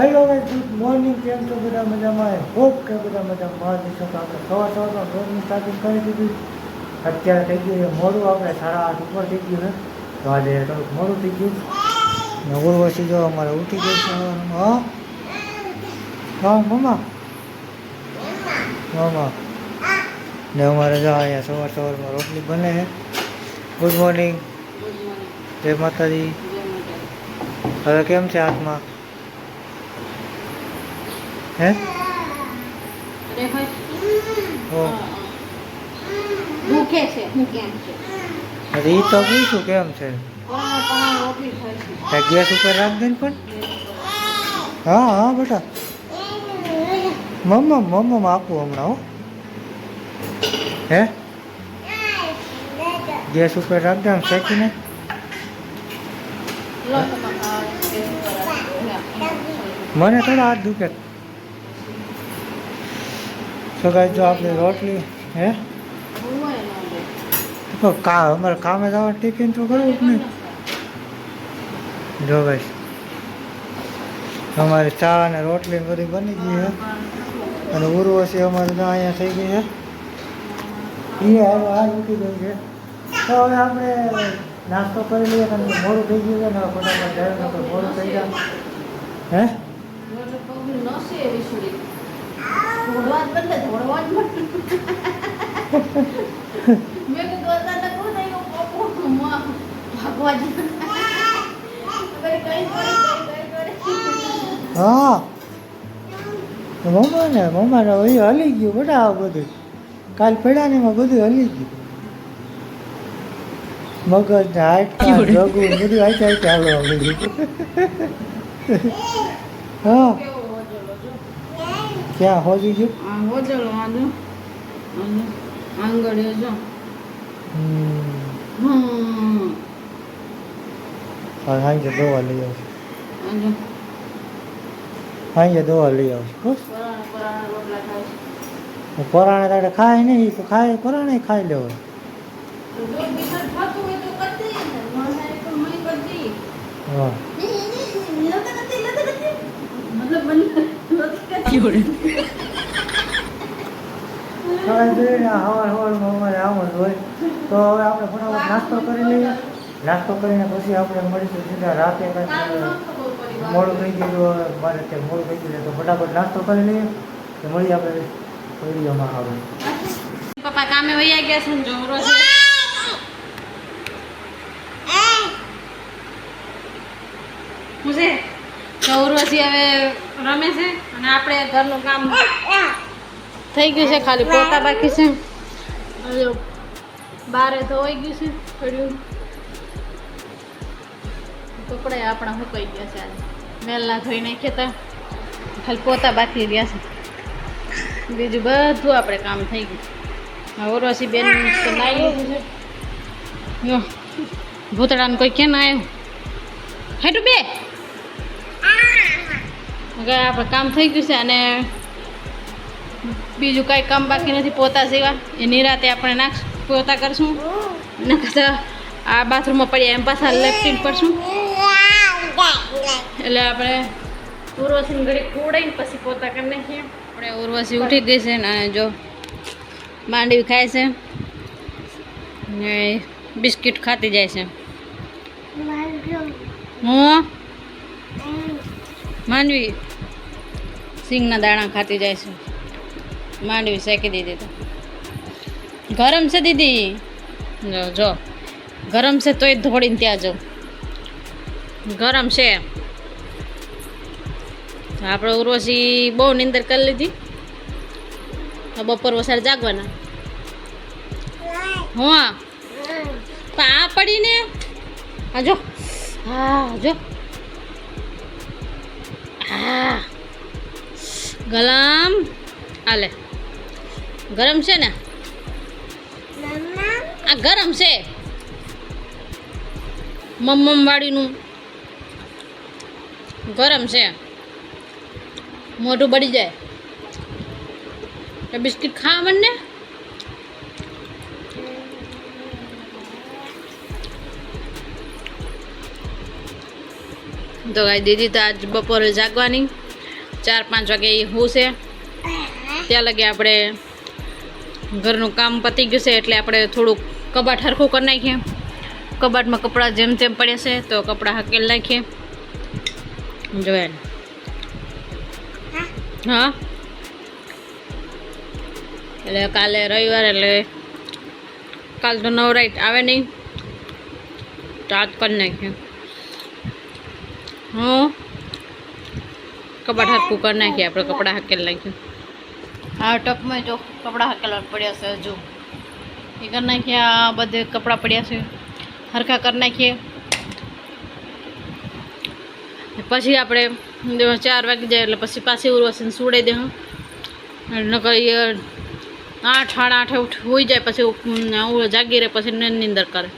Hello guys, good morning. કેમ છો બધા? મજામાં? હોપ કે બધા મજામાં છો. તો આપણે સવારમાં રોજની સ્ટાર્ટિંગ કરી દીધી. અત્યારે થઈ ગયું છે મોડું, આપણે 8:30 ઉપર થઈ ગયું છે. તો આજે થોડુંક મોડું થઈ ગયું ને ઉર્વશી જો અમારે ઉઠી ગઈ છે. હા હા મમ્મા મમ્મા ને અમારે જો અહીંયા સવારમાં રોટલી બને છે. ગુડ મોર્નિંગ, જય માતાજી. હવે કેમ છે હાથમાં? હે દુખે છે હું કેમ છે અરે એ તો પૂછું કેમ છે. ગેસ ઉપર રાખ દે ને પણ. હા હા બેટા, મમ્મા આપું હમણાં. હો હે ગેસ ઉપર રાખ દે આમ શેકીને. મને થોડા હાથ દુખે. તો ગાઈસ જો આપણે રોટલી હે તો અમારે કામે જવા ટિફિન તો કરવું જ નહીં. જો ગાઈસ અમારી ચા અને રોટલી બધી બની ગઈ છે અને ઉર્વશી અમારે તો અહીંયા થઈ ગઈ છે. એ આ ઉઠી ગઈ છે. તો હવે આપણે નાસ્તો કરી લઈએ કારણ કે મોડું થઈ ગયું છે ને ફટાફટ જાય ને મોડું થઈ જાય. હે હા મમ્મા ને હલી ગયું બેટા. આ બધું કાલ પડ્યા ને એમાં બધું હલી ગયું. મગજ ને હાડકા રગું બધું હાઈટ હાલવા બધું. હા ક્યાં હોજી ગયું? આંગળીઓ જો હાંજે દવા લઈ આવશે. હાંજે દવા લઈ આવશે. પરાણે તારે ખાય નહીં તો ખાય પરાણે ખાઈ લેવો. હા હવારમાં અમારે આમ જ હોય. તો હવે આપણે ફટાફટ નાસ્તો કરી લઈએ. નાસ્તો કરીને પછી આપણે મળીશું સીધા રાતે. કંઈક મોડું થઈ ગયું મારે ત્યાં મોડું થઈ ગયું તો ફટાફટ નાસ્તો કરી લઈએ તો મળીએ આપણે વિડીયોમાં. આવે પપ્પા કામે વૈયા ગયા છે ને જો ઉર્વશી હવે રમે છે અને આપણે ઘરનું કામ થઈ ગયું છે. ખાલી પોતા બાકી છે. બારે ધોવાઈ ગયું છે પડ્યું. કપડા આપણા સુકાઈ ગયા છે. આજે વહેલા ધોઈ નાખ્યા હતા. ખાલી પોતા બાકી રહ્યા છે. બીજું બધું આપણે કામ થઈ ગયું. ઉર્વશી બેન તો નાઈ લીધું છે. જો ભૂતળાને કોઈ ક્યાં ના આવ્યું હેઠું બે. આપણે કામ થઈ ગયું છે અને બીજું કાંઈ કામ બાકી નથી પોતા સિવા. એ નિરાતે આપણે પોતા કરશું ને કદાચ આ બાથરૂમમાં પડ્યા એમ પાછા લેફ્ટિંગ કરશું. એટલે આપણે ઉર્વશીને ઘડી ખવડાવીને પછી પોતા કરી નાખીએ. આપણે ઉર્વશી ઉઠી ગઈ છે ને જો માંડવી ખાય છે ને બિસ્કિટ ખાતી જાય છે. હું માંડવી સિંગના દાણા ખાતી જાય છે. માંડવી શેકી દીધી તો ગરમ છે દીદી. જો ગરમ છે તોય ધોડીને ત્યાં જો ગરમ છે. આપણે ઉર્વશી બહુ નીંદર કરી લીધી. બપોર વસાડ જાગવાના. હા પણ આ પડીને હા જો હા જો હા ગલામ આલે ગરમ છે ને આ ગરમ છે મમ્મમ વાળીનું ગરમ છે. મોઢું બળી જાય. બિસ્કિટ ખાવા મને તો ગાય દીદી તો આજ બપોરે જાગવાની 4-5 વાગે એ હું છે ત્યાં લગે આપણે ઘરનું કામ પતી ગયું છે એટલે આપણે થોડુંક કબાટ હરખું કરી નાખીએ. કબાટમાં કપડાં જેમ તેમ પડ્યા છે તો કપડાં હકેલ નાખીએ. જોયા હા એટલે કાલે રવિવાર એટલે કાલ તો નવરાઈટ આવે નહીં તો આજ કરી નાખીએ. હું કબાટ હરખું કરી નાખીએ આપણે કપડાં હકેલ નાખ્યું. આ ટપમાં જો કપડાં હકેલવા પડ્યા છે હજુ એ કરી નાખીએ. આ બધે કપડાં પડ્યા છે હરખા કરી નાખીએ. પછી આપણે 4 વાગી જાય એટલે પછી પાછી ઉર્વશીને સુડાઈ દે. નકર 8-8:30 હોઈ જાય પછી જાગી રહે પછી નીંદર કરે.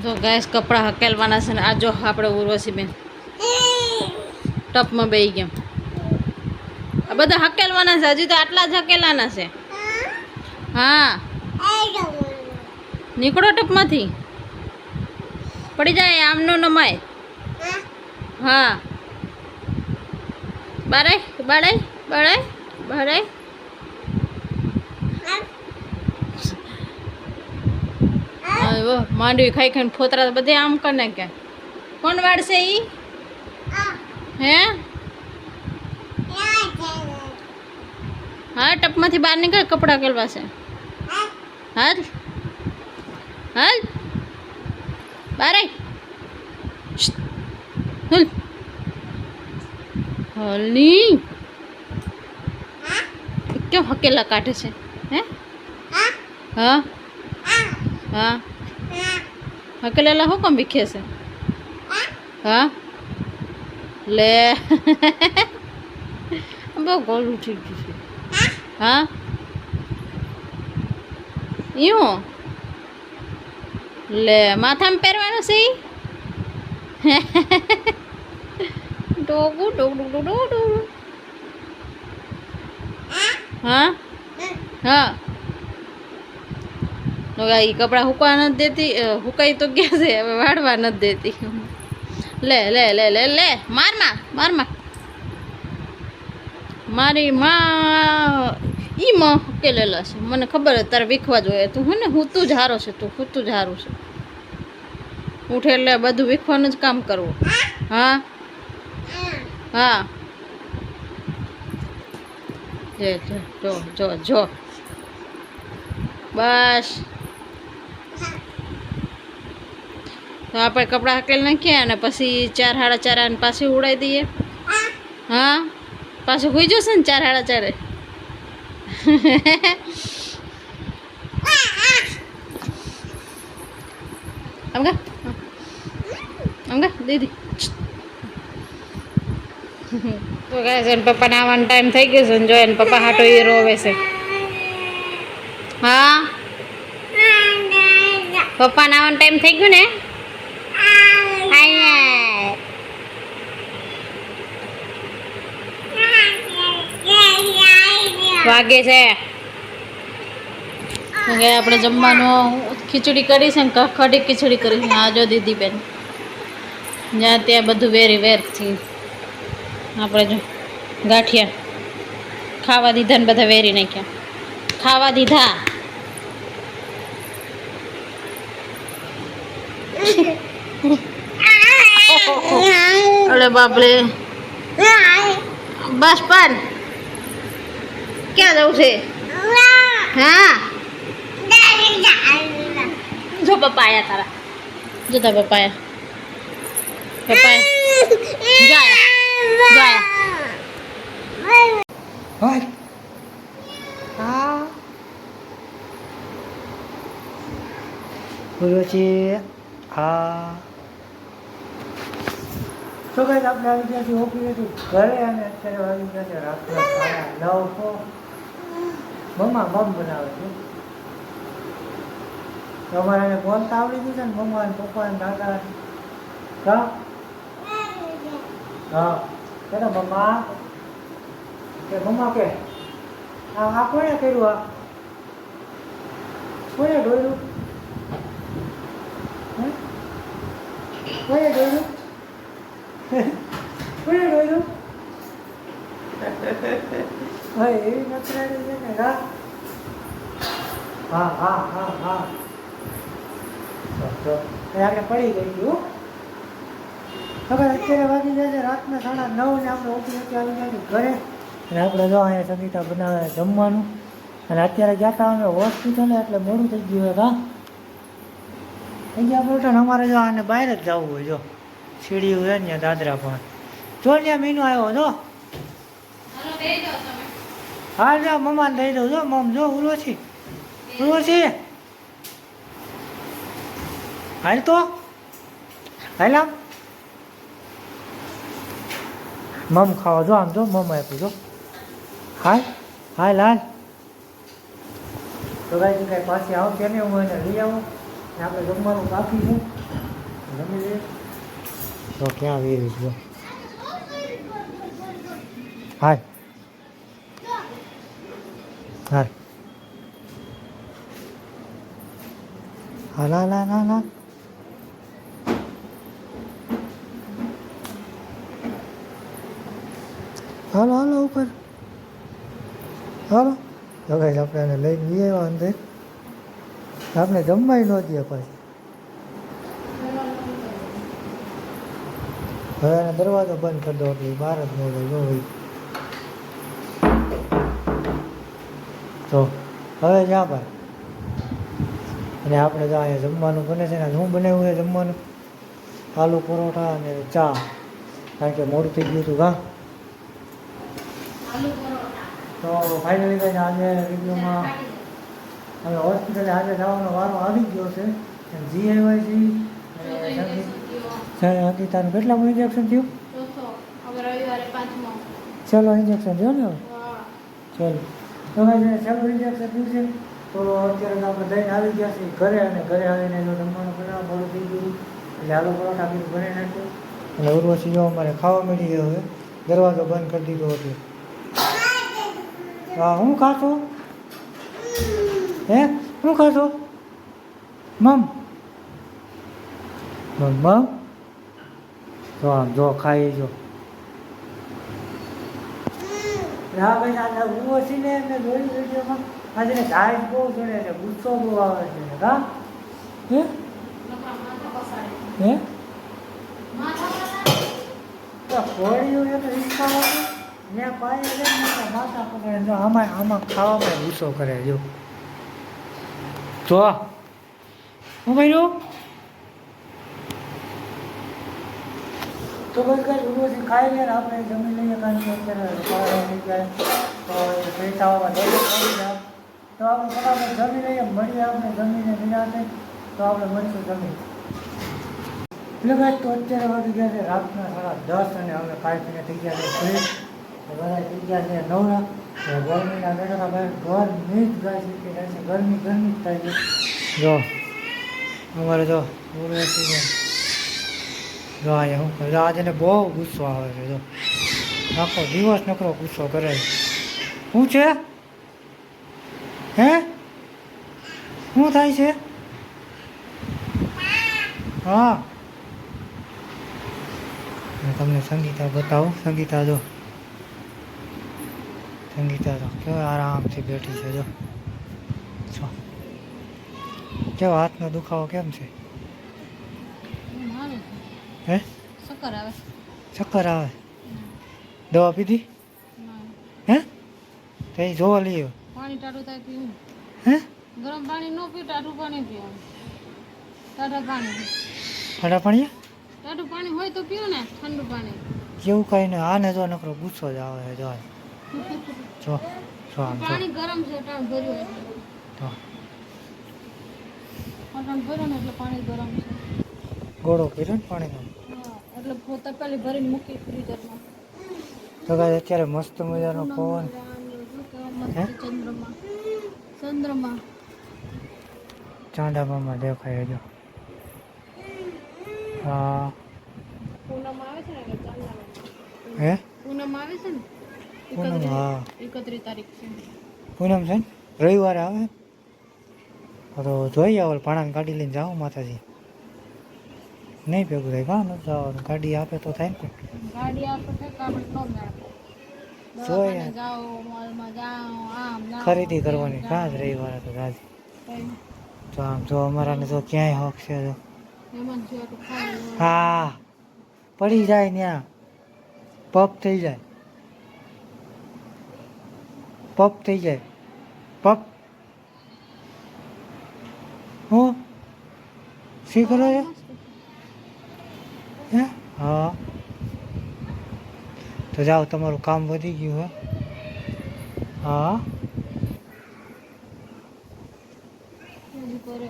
તો ગેસ કપડાં હકેલવાના છે ને આ જો આપણે ઉર્વશી બેન ટપમાં બેસી ગયા. આ બધા હકેલવાના છે હજી તો આટલા જ હકેલાના છે. હા નીકળો ટપમાંથી પડી જાય આમનો નમાય. હા બારે બાળાય બાળાય બાળાય માંડવી ખાઈ ખાઈને ફોતરા બધે આમ કરી નાખ્યા. કોણ વાળશે ઈ હે? હા ટપમાંથી બહાર નીકળ કપડાં કેલવાશે. હાલ હાલ બારે હલ હલની કેમ હકેલા કાઢે છે હે? હા હા હકેલેલા હું કેમ વિખે છે? હા લે બહુ ગોળું થઈ ગયું છે. હા એવું લે માથામાં પહેરવાનું છે ડોગું ડોગું ડોગું. હા હા એ કપડાં હુકવા નથી દેતી. હુકાઈ તો ગયા છે હવે વાળવા નથી દેતી. લે લે લે લે લે મારમાં મારમાં મારી માં ઈ માં હકેલેલા છે. મને ખબર છે તારે વીખવા જોઈએ. તું હે ને હું જ હારો છે. તું જ હારું છે. ઉઠે એટલે બધું વીખવાનું જ કામ કરવું. હા હા જો જો જો બસ તો આપણે કપડાં હકેલ નાખીએ અને પછી 4-4:30 અને પાછી ઉડાવી દઈએ. હા પાછું હોઈ જશે ને 4-4:30. આમ દીદી તો ગાય છે પપ્પાને આવવાનો ટાઈમ થઈ ગયો છે ને જો એને પપ્પા હાટો એ રોવે છે. હા પપ્પાને આવવાનો ટાઈમ થઈ ગયો ને વાગે છે. આપણે જમવાનું ખીચડી કરી છે ને કઢી ખીચડી કરી છે. આ જો દીદી બેન જ્યાં ત્યાં બધું વેરી વેરથી આપણે જો ગાંઠિયા ખાવા દીધા ને બધા વેરી નાખ્યા. ખાવા દીધા અરે બાપરે બસ પણ ક્યાં જવું છે? હા જો પપ્પા આયા તારા જોતા પપ્પા આયા હા બોલો છે. હા તો કઈ આપણે આવી ગયા છીએ ઓપી ઘરે અને અત્યારે આવી ગયા છે રાત્રે 9:30. મમ્મા મમ બનાવે છે. તમારે બોલતા આવડી ગયું છે ને મમ્મા ને પપ્પા ને દાદા. હા હા કે મમ્મા કે મમ્મા કે આ કોણે કર્યું? આ કોણે દોર્યું? કોણે દોર્યું? કોણે દોર્યું? ભાઈ એવી નકરાડી છે ને રા હા હા હા હા તો આપણે પડી ગઈ છું ખબર અત્યારે વાગી જાય છે રાતના 9:30 ને આપણે ઓફિસેથી આવી જાય ઘરે અને આપણે જો અહીંયા સંગીતા બનાવે જમવાનું અને અત્યારે ગયા હતા અમે હોસ્પિટલે એટલે મોડું થઈ ગયું હોય કા થઈ ગયા બોલતા અમારે જો આને બહાર જ જવું હોય જો સીડી હોય ને દાદરા પણ જો ત્યાં મીનો આવ્યો જો હાલો દઈ દો તમે. હા જો મમ્માને દઈ દઉં જો મમ જો ઉર્વશી હાલ તો હાલ આમ મમ ખાવા જો આમ જો મમ આપ્યું જો હાલ હાલ હાલ તો ભાઈ કાંઈ પાછી આવશે ને હું એને લઈ આવું ને આપણે જમવાનું બાકી છે જમી લઈએ તો ક્યાં વીર જો હાલ હાલ હાલ હાલ હાલ હાલ હાલો હાલો ઉપર હાલો તો ભાઈ આપણે એને લઈને જઈએ અંદર આપણે જમવાય ન દઈએ પાછી હવે એને દરવાજો બંધ કરી દો એટલે બહાર જ ન જાય જો ભાઈ તો હવે જ્યાં ભાઈ અને આપણે તો અહીંયા જમવાનું બને છે ને શું બનાવ્યું છે જમવાનું આલુ પરોઠા અને ચા કારણ કે મોડું થઈ ગયું હતું કા આલુ પરોઠા. તો ફાઇનલી કંઈ આજે વિડીયોમાં હવે હોસ્પિટલે આજે જવાનો વારો આવી ગયો છે GIYC અંકિતાનું કેટલામું ઇન્જેક્શન થયું ચોથો. હવે રવિવારે 5મો. ચલો ઇન્જેક્શન થયો ને હવે વાહ. ચલો તો ભાઈ ચાલો ઇન્જેક્શન થયું છે તો અત્યારે તો આપણે દઈને આવી ગયા છીએ ઘરે અને ઘરે આવીને જો જમવાનું બનાવવા મોડું થઈ ગયું એટલે આલુ પરોઠા બીજું બનાવી નાખ્યું અને ઉર્વશી જો અમારે ખાવા મળી ગયો હવે દરવાજો બંધ કરી દીધો હતો હા હું ખાશો હે હું ખાશો મમ મમ જો આમ જો ખાઈ જો હા ભાઈ આ ઉર્વશી ને એમને જોયું વિડીયોમાં આજે ધાર બહુ જોડે છે ગુસ્સો બહુ આવે છે હા હે નકરા માથા પસાડે. હે માથા પસાડે. તો ઘોડીઓ એ તો રિક્ષા ને પાય લે ને માથા પકડે જો આમાં ખાવામાં ગુસ્સો કરે જો હું ભાઈ તો બસ કઈ ઉર્વશી ખાઈ લે ને આપણે જમી લઈએ કારણ કે અત્યારે થઈ જાય તો પૈસાઓમાં દરેક પડી જાય તો આપણે ફટાફટ જમી લઈએ મળીએ આપણે જમીને નિરાતે તો આપણે મળીશું જમી એટલે ભાઈ તો અત્યારે વાગી ગયા છે રાતના 10:30 અને અમે ખાઈ થઈ ગયા છે ફ્રેશ બધા થઈ ગયા છે નવરા ગરમીના બેઠા ભાઈ ગરમી જ ગાય છે કે ગરમી જ થાય છે જો અમારે જો ઉર્વશી જો અહીંયા શું કરે આજે ને બહુ ગુસ્સો આવે છે જો આખો દિવસ નકરો ગુસ્સો કરે છે શું છે હે શું થાય છે હા હું તમને સંગીતા બતાવું સંગીતા જો સંગીતા તો કેવા આરામથી બેઠી છે જો કેવો હાથનો દુખાવો કેમ છે હારું. હે શક્કર આવે. ચક્કર આવે દવા પીધી ના. હે તે જોવા લઈએ પાણી ટાઢું થાય પીવું. હે ગરમ પાણી ન પીવું, ટાઢું પાણી પીવું. ટાઢા પાણી. ઠંડા પાણી ટાઢું પાણી હોય તો પીવું ને, ઠંડુ પાણી. જેવું કઈ ને આને જો નકરો ગુસ્સો જ આવે છે જો જો જો આમ જો પાણી ગરમ છે, ટાઢું ભર્યું એટલે. તો ટાઢું ભર્યું ને એટલે પાણી ગરમ છે. ગોળો કર્યો ને પાણીનો હા, એટલે તપેલી ભરીને મૂકી ફ્રીઝરમાં. તો કાંઈ અત્યારે મસ્ત મજાનો પવન હે? ચંદ્રમાં ચંદ્રમાં ચાંદામાં દેખાય જો હા પૂનમ આવે છે ને એટલે ચાંદામાં. હે પૂનમ આવે છે ને પૂનમ હા 31 તારીખ છે. પૂનમ છે ને રવિવારે આવે તો જોઈએ હવે પાણાને ગાડી લઈને જાઓ માતાજી નહીં ભેગું થાય કાં નથી જવાનું ગાડી આપે તો થાય ને ગાડી આપણે કઈ કામ ન મેળ. દવાખાને જાઓ મોલમાં જાઓ આમ જાઓ ખરીદી તેમ કરવાની કાં જ જાઓ. રવિવારે તો આજ કઈ તો આમ જો અમારાને તો ક્યાંય હક છે તો મહેમાન જેવા તો ખાઈ લો. હા પડી જાય ત્યાં પપ થઈ જાય પપ થઈ જાય પપ હું શી કરો છો હે હા તો જાઓ તમારું કામ વધી ગયું હે હા હજી કરે.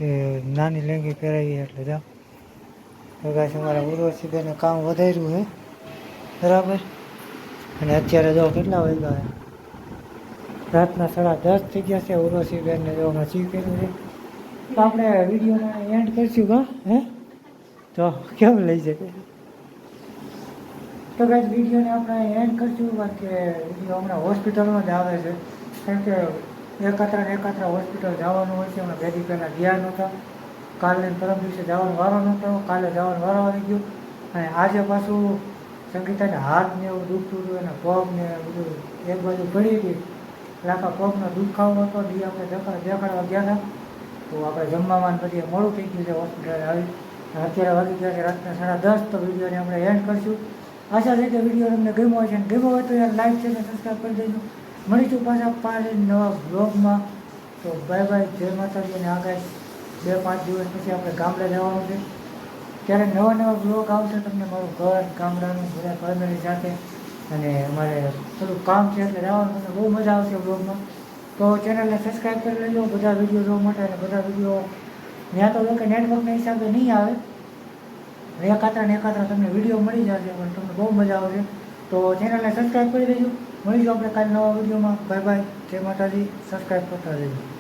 એ નાની લેંગી પહેરાવી એટલે જાઓ તો કાંઈ અમારા ઉર્વશી બેને કામ વધાર્યું છે બરાબર અને અત્યારે જો કેટલા વાગ્યા છે રાતના 10:30 થઈ ગયા છે ઉર્વશી બેનને જો હમણાં ચી કર્યું છે તો આપણે વિડીયોને એન્ડ કરીશું કા હે તો કેમ લઈ જાય તો કાંઈ વિડીયોને આપણે એન્ડ કરીશું કારણ કે વિડીયો હમણાં હોસ્પિટલમાં જ આવે છે કેમ કે એકાત્રા હોસ્પિટલ જવાનું હોય છે હમણાં ભેદી પહેલાં ગયા નહોતા કાલે પરમ દિવસે જવાનો વારો નહોતો કાલે જવાનો વારો આવી ગયો અને આજે પાછું સંગીતાને હાથ ને એવું દુખતું હતું એના પગ ને બધું એક બાજુ પડી હતી એટલે આખા પગનો દુખાવો હતો એ આપણે દેખાડવા ગયા હતા તો આપણે જમવામાં પછી મોડું થઈ ગયું છે હોસ્પિટલે આવી અને અત્યારે વાગી ગયા છે રાતના 10:30 તો વિડીયોને આપણે એન્ડ કરીશું આશા છે કે વિડીયો તમને ગમ્યો હોય છે અને ગમ્યો હોય તો યાર લાઈક છે અને સબસ્ક્રાઈબ કરી દેજો મળીશું પાછા 5 નવા બ્લોગમાં તો બાય બાય જય માતાજી અને આગાહી 2-5 દિવસ પછી આપણે ગામડે જવાનું છે ત્યારે નવા બ્લોગ આવશે તમને મારું ઘર ગામડાનું બધા ફેમિલી સાથે અને અમારે થોડું કામ છે એટલે જવાનું તમને બહુ મજા આવશે બ્લોગમાં તો ચેનલને સબસ્ક્રાઈબ કરી લેજો બધા વિડીયો જોવા માટે અને બધા વિડીયો ત્યાં તો કે નેટવર્કના હિસાબે નહીં આવે એકાત્રા તમને વિડીયો મળી જશે પણ તમને બહુ મજા આવશે તો ચેનલને સબસ્ક્રાઈબ કરી દેજો મળીશું આપણે કાલે નવા વિડીયોમાં બાય બાય જય માતાજી સબસ્ક્રાઈબ કરતા રહેજો